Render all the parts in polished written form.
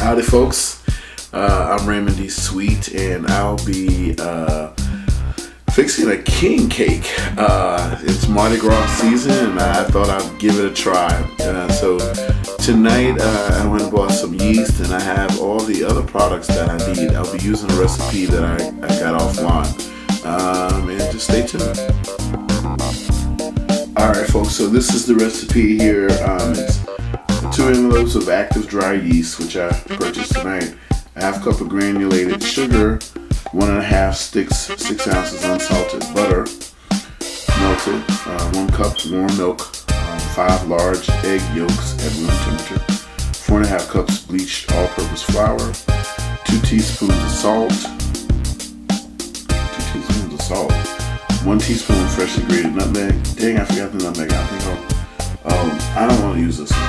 Howdy folks, I'm Raymond D. Sweet, and I'll be fixing a king cake. It's Mardi Gras season, and I thought I'd give it a try. So tonight I went and bought some yeast, and I have all the other products that I need. I'll be using a recipe that I got offline, and just stay tuned. Alright folks, so this is the recipe here. It's 2 envelopes of active dry yeast, which I purchased tonight, a half cup of granulated sugar, 1.5 sticks, 6 ounces unsalted butter, melted, 1 cup warm milk, 5 large egg yolks at room temperature, 4.5 cups bleached all-purpose flour, 2 teaspoons of salt, 1 teaspoon freshly grated nutmeg. Dang, I forgot the nutmeg. I don't want to use this one.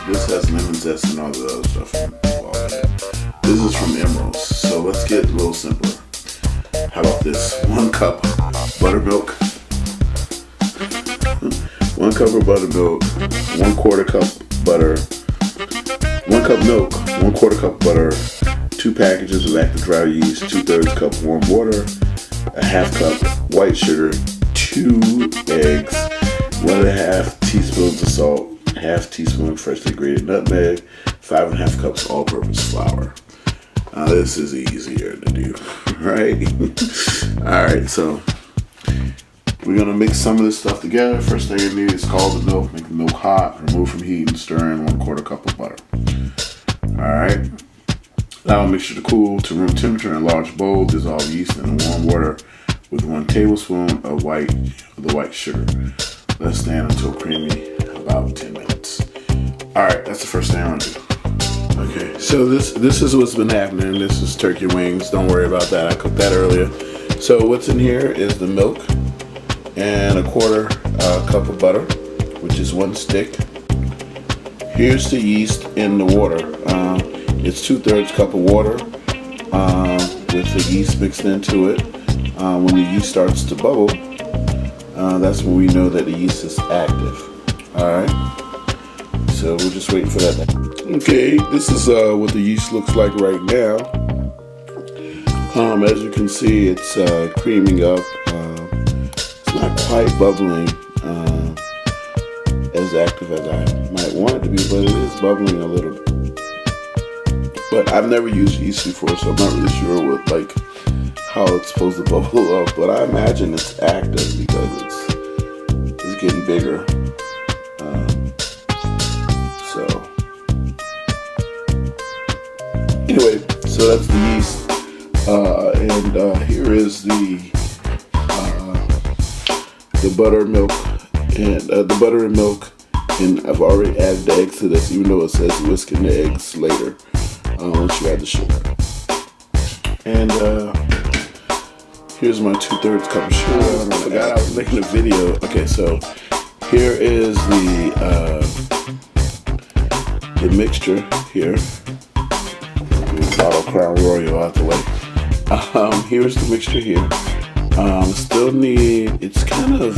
This has lemon zest and all the other stuff involved in it. This is from Emerald's, so let's get a little simpler. How about this? 1 cup buttermilk, 1 cup of buttermilk, 1/4 cup butter, 1 cup milk, 1/4 cup butter, 2 packages of active dry yeast, 2/3 cup warm water, a half cup white sugar, 2 eggs, 1.5 teaspoons of salt, half teaspoon freshly grated nutmeg, 5.5 cups all-purpose flour. This is easier to do, right? Alright, so we're gonna mix some of this stuff together. First thing you need is scald the milk, make the milk hot, remove from heat, and stir in 1/4 cup of butter. Alright, allow the mixture to cool to room temperature in a large bowl. Dissolve yeast in warm water with 1 tablespoon of the white sugar. Let stand until creamy, about 10 minutes. Alright, that's the first thing I'm gonna do. Okay, so this is what's been happening. This is turkey wings. Don't worry about that. I cooked that earlier. So what's in here is the milk and 1/4 cup of butter, which is 1 stick. Here's the yeast in the water. It's 2/3 cup of water with the yeast mixed into it. When the yeast starts to bubble, that's when we know that the yeast is active. Alright, so we're just waiting for that. Okay, this is what the yeast looks like right now. As you can see, it's creaming up. It's not quite bubbling as active as I might want it to be, but it is bubbling a little bit. But I've never used yeast before, so I'm not really sure what how it's supposed to bubble up. But I imagine it's active because it's getting bigger. Anyway, so that's the yeast, and here is the buttermilk and the butter and milk, and I've already added the eggs to this, even though it says whisking the eggs later once you add the sugar. And here's my 2/3 cup of sugar. I forgot I was making a video. Okay, so here is the mixture here. Bottle Crown Royal out the way. Here's the mixture here. Still need, it's kind of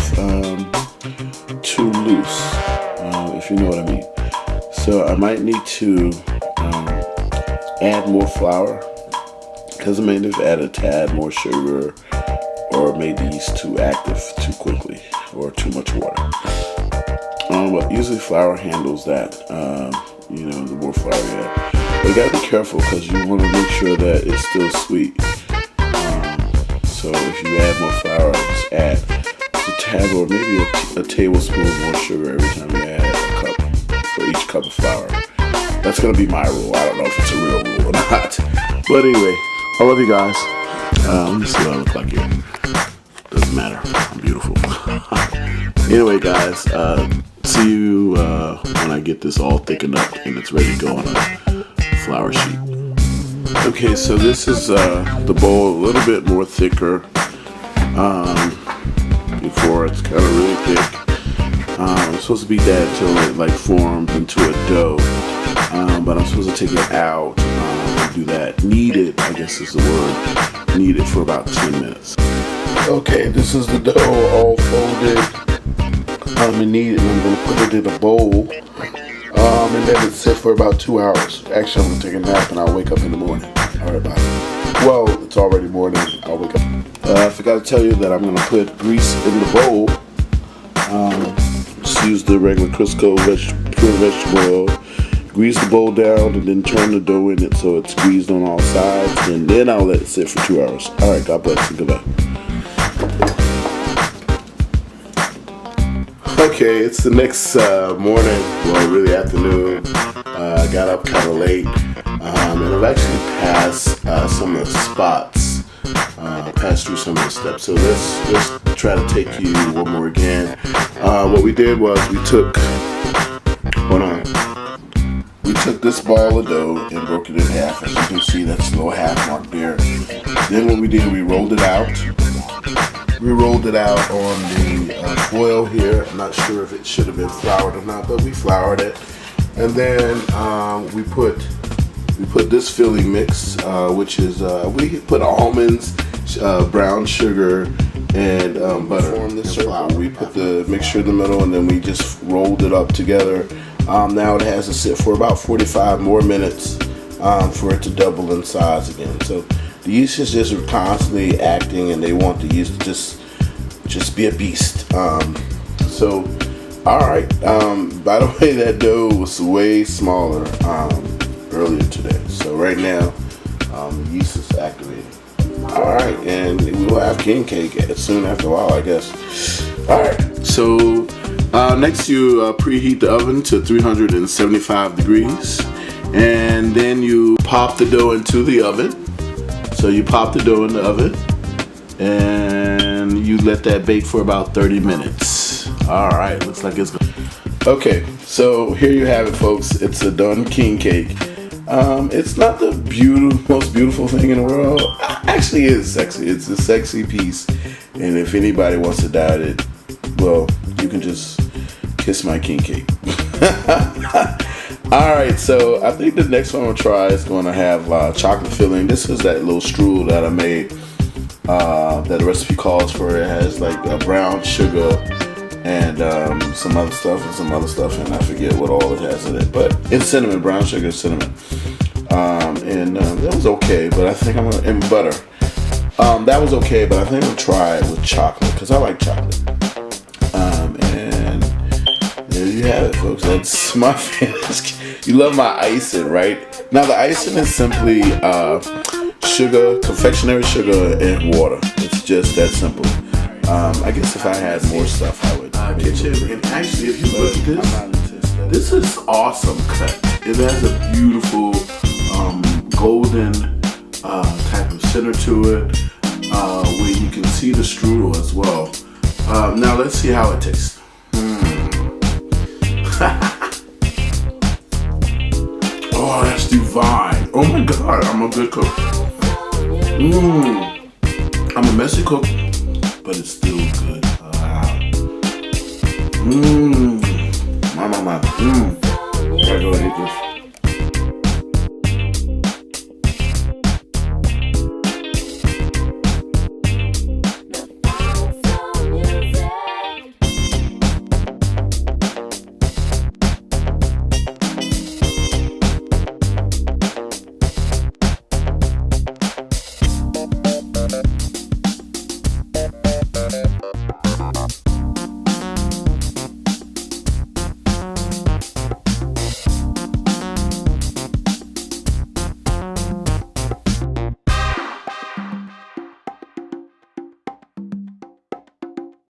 too loose, if you know what I mean. So I might need to add more flour, because I may have added a tad more sugar, or made the yeast too active too quickly, or too much water. But usually flour handles that, the more flour you add. But you gotta be careful because you want to make sure that it's still sweet. So if you add more flour, just add a tad or maybe a tablespoon more sugar every time you add a cup for each cup of flour. That's gonna be my rule. I don't know if it's a real rule or not. But anyway, I love you guys. Let me see what I look like here. Doesn't matter. I'm beautiful. Anyway, guys, see you when I get this all thickened up and it's ready to go on a flour sheet. Okay, so this is the bowl, a little bit more thicker before it's kind of really thick. I'm supposed to beat that until it forms into a dough, but I'm supposed to take it out and do that. Knead it, I guess is the word. Knead it for about 10 minutes. Okay, this is the dough all folded. I'm kneaded, and I'm going to put it in a bowl. And then it sit for about 2 hours. Actually, I'm gonna take a nap and I'll wake up in the morning. All right, bye. Well, it's already morning. I'll wake up. I forgot to tell you that I'm gonna put grease in the bowl. Just use the regular Crisco pure vegetable oil. Grease the bowl down and then turn the dough in it so it's greased on all sides. And then I'll let it sit for 2 hours. All right, God bless you. Goodbye. Okay, it's the next morning, well, really afternoon. I got up kind of late, and I've actually passed some of the spots, passed through some of the steps. So let's try to take you one more again. What we did was we took this ball of dough and broke it in half. As you can see, that's a little half mark there. Then what we did, we rolled it out. We rolled it out on the foil here. I'm not sure if it should have been floured or not, but we floured it. And then we put this filling mix, which is we put almonds, brown sugar, and butter. Form this circle. We put the mixture in the middle, and then we just rolled it up together. Now it has to sit for about 45 more minutes for it to double in size again. So the yeast is just constantly acting, and they want the yeast to just be a beast. So, all right. By the way, that dough was way smaller earlier today. So right now, the yeast is activating. All right, and we will have king cake soon after a while, I guess. All right. So next, you preheat the oven to 375 degrees, and then you pop the dough into the oven. So you pop the dough in the oven, and you let that bake for about 30 minutes. All right, looks like it's good. Okay, so here you have it, folks. It's a done king cake. It's not the most beautiful thing in the world. Actually, it is sexy. It's a sexy piece, and if anybody wants to diet it, well, you can just kiss my king cake. All right, so I think the next one I'm gonna try is going to have chocolate filling. This is that little strudel that I made that the recipe calls for. It has like brown sugar and some other stuff, and I forget what all it has in it. But it's cinnamon, brown sugar, cinnamon, and that was okay. But I think I'm gonna and butter. That was okay, but I think I'm gonna try it with chocolate because I like chocolate. And there you have it, folks. That's my favorite. You love my icing, right? Now the icing is simply sugar, confectionery sugar, and water. It's just that simple. I guess if I had more stuff, I would. Kitchen, and actually, if you look at this is awesome cut. It has a beautiful golden type of center to it, where you can see the strudel as well. Now let's see how it tastes. Oh, that's divine. Oh my God, I'm a good cook. I'm a messy cook, but it's still good. My. Gotta go eat this.